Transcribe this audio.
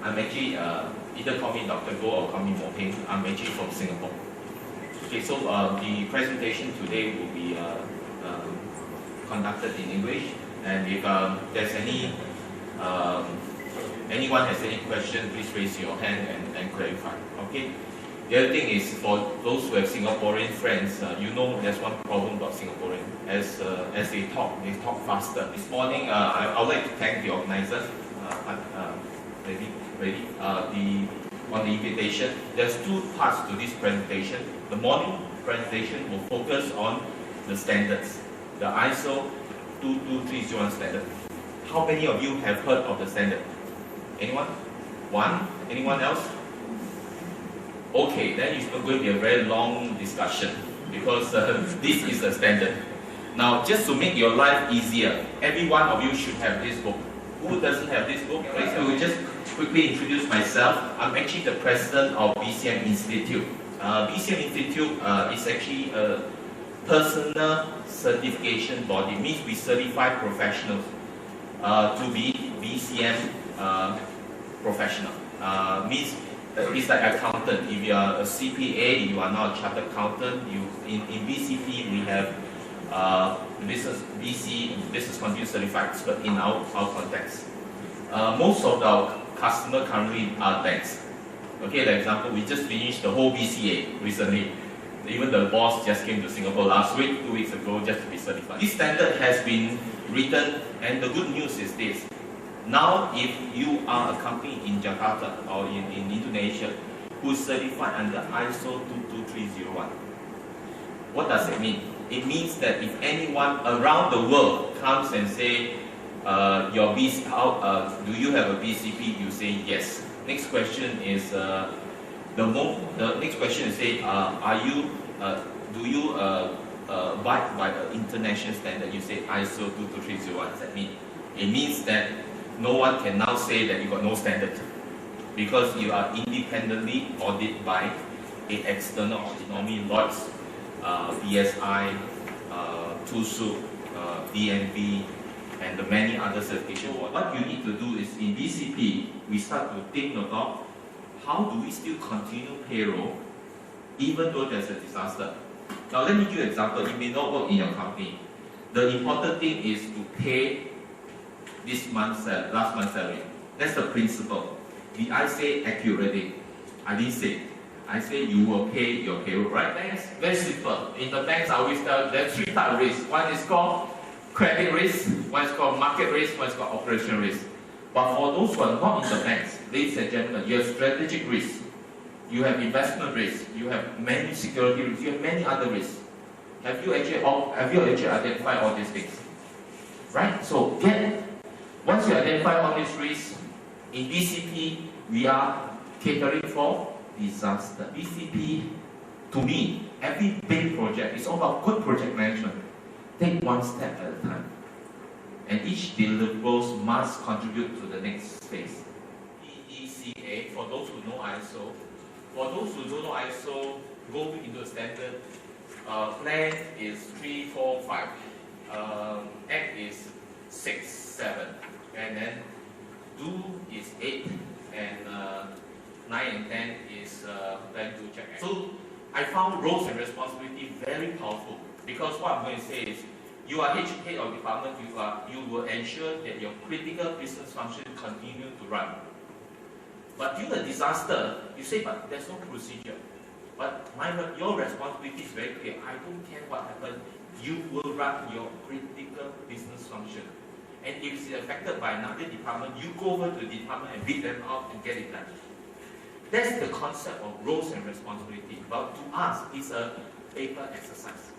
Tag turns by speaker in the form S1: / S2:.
S1: I'm actually, either call me Dr. Go or call me Heng. I'm actually from Singapore. Okay, so the presentation today will be conducted in English, and if there's anyone has any question, please raise your hand and clarify. Okay. The other thing is, for those who have Singaporean friends, you know there's one problem about Singaporean. As they talk faster. This morning, I would like to thank the organizers. On the invitation, there's two parts to this presentation. The morning presentation will focus on the standards, the ISO 22301 standard. How many of you have heard of the standard? Anyone? One? Anyone else? Okay, then it's going to be a very long discussion because this is a standard. Now, just to make your life easier, every one of you should have this book. Who doesn't have this book? I will just quickly introduce myself. I'm actually the president of BCM Institute. BCM Institute is actually a personal certification body. It means we certify professionals to be BCM professional. Means it's like accountant. If you are a CPA, you are not a chartered accountant. In BCP we have business continuous certified expert in our context. Most of our customers currently are banks. Okay, for example, we just finished the whole BCA recently. Even the boss just came to Singapore last week, 2 weeks ago, just to be certified. This standard has been written, and the good news is this. Now, if you are a company in Jakarta or in Indonesia who is certified under ISO 22301, what does it mean? It means that if anyone around the world comes and say, do you have a BCP? You say yes. Next question is do you abide by the international standard? You say ISO 22301. What does that mean? It means that no one can now say that you got no standard because you are independently audited by an external audit, normally Lloyd's, BSI, TUSU, DNV, and the many other certifications. What you need to do is, in BCP, we start to think about how do we still continue payroll even though there's a disaster. Now let me give you an example. It may not work in your company. The important thing is to pay last month's salary. That's the principle. Did I say accurately? I didn't say. I say you will pay your payroll, right? Banks, very simple. In the banks, I always tell you there are three types of risks. One is called credit risk, one is called market risk, one is called operational risk. But for those who are not in the banks, ladies and gentlemen, you have strategic risk, you have investment risk, you have many security risks, you have many other risks. Have you actually identified all these things? Right? So once you identify all these risks, in BCP, we are catering for disaster. BCP, to me, every big project is all about good project management. Take one step at a time. And each deliverables must contribute to the next phase. EECA, for those who know ISO. For those who don't know ISO, go into the standard. Plan is 3, 4, 5. Act is 6, 7. And then do is 8. And 9 and 10 is plan, do, check. So I found roles and responsibility very powerful, because what I'm going to say is, you are head of department, you will ensure that your critical business function continue to run. But during a disaster, you say, but there's no procedure. But your responsibility is very clear. I don't care what happens, you will run your critical business function. And if it's affected by another department, you go over to the department and beat them out and get it done. That's the concept of roles and responsibility. But to us, it's a paper exercise.